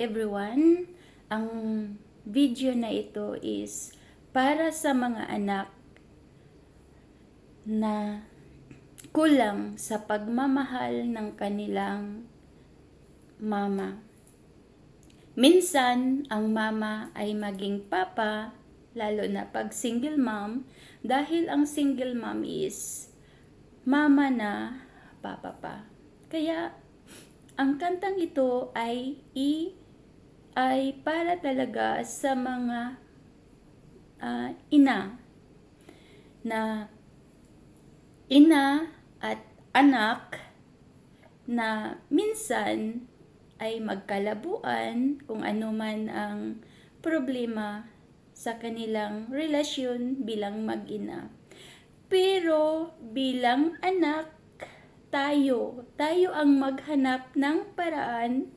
everyone. Ang video na ito is para sa mga anak na kulang sa pagmamahal ng kanilang mama. Minsan, ang mama ay maging papa, lalo na pag single mom, dahil ang single mom is mama na papa pa. Kaya, ang kantang ito ay para talaga sa mga ina at anak na minsan ay magkalabuan kung ano man ang problema sa kanilang relasyon bilang mag-ina. Pero bilang anak, tayo ang maghanap ng paraan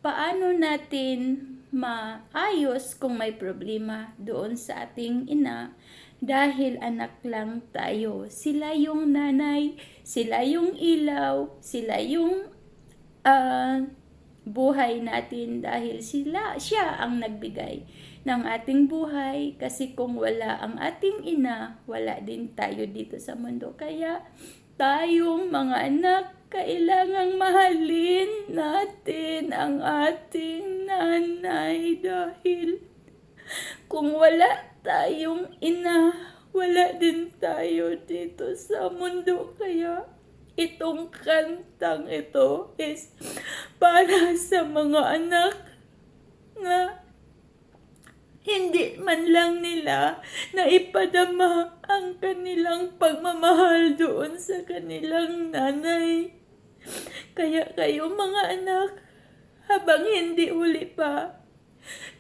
paano natin maayos kung may problema doon sa ating ina, dahil anak lang tayo. Sila yung nanay, sila yung ilaw, sila yung buhay natin, dahil siya ang nagbigay ng ating buhay. Kasi kung wala ang ating ina, wala din tayo dito sa mundo. Kaya tayong mga anak, kailangang mahalin natin ang ating nanay, dahil kung wala tayong ina, wala din tayo dito sa mundo. Kaya itong kantang ito is para sa mga anak na hindi man lang nila naipadama ang kanilang pagmamahal doon sa kanilang nanay. Kaya kayo mga anak, habang hindi uli pa,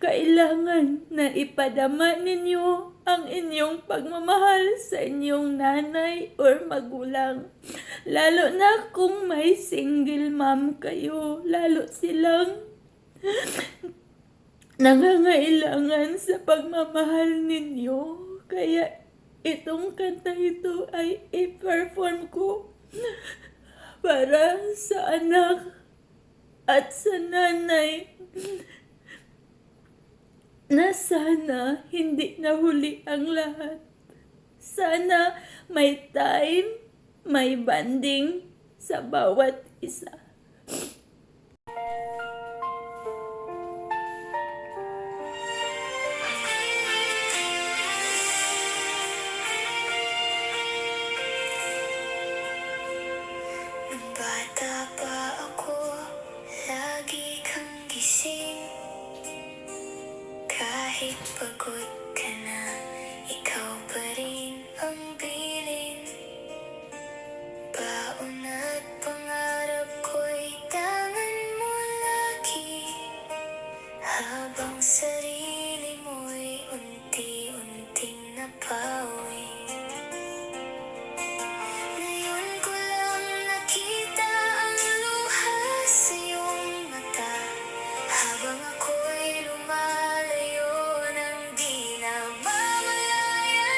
kailangan na ipadama ninyo ang inyong pagmamahal sa inyong nanay or magulang. Lalo na kung may single mom kayo, lalo silang nangangailangan sa pagmamahal ninyo. Kaya itong kanta ito ay i-perform ko para sa anak at sa nanay na sana hindi nahuli ang lahat. Sana may time, may banding sa bawat isa. Bata pa ako, lagi kang gising. Kahit pagod ka na, ikaw pa rin ang piling. Baon at pangarap ko'y tangan mo lagi, habang sarili mo'y unti-unting napawi. Ngayon ko lang nakita ang luha sa iyong mata, habang ako'y lumalayo nang di na mamalayan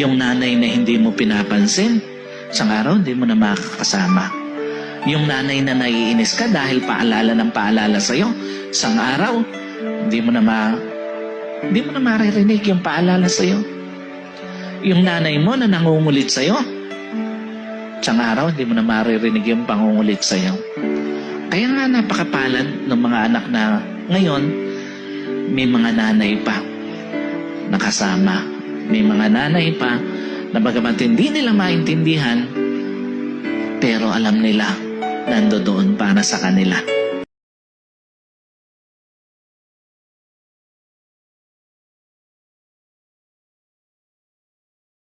Yung nanay na hindi mo pinapansin, isang araw hindi mo na makakasama. Yung nanay na naiinis ka dahil paalala ng paalala sa'yo, isang araw hindi mo na maririnig yung paalala sa'yo. Yung nanay mo na nangungulit sa'yo, isang araw hindi mo na maririnig yung pangungulit sa'yo. Kaya nga napakapalad ng mga anak na ngayon may mga nanay pa nakasama. May mga nanay pa na bagamat hindi nila maintindihan, pero alam nila nandoon para sa kanila.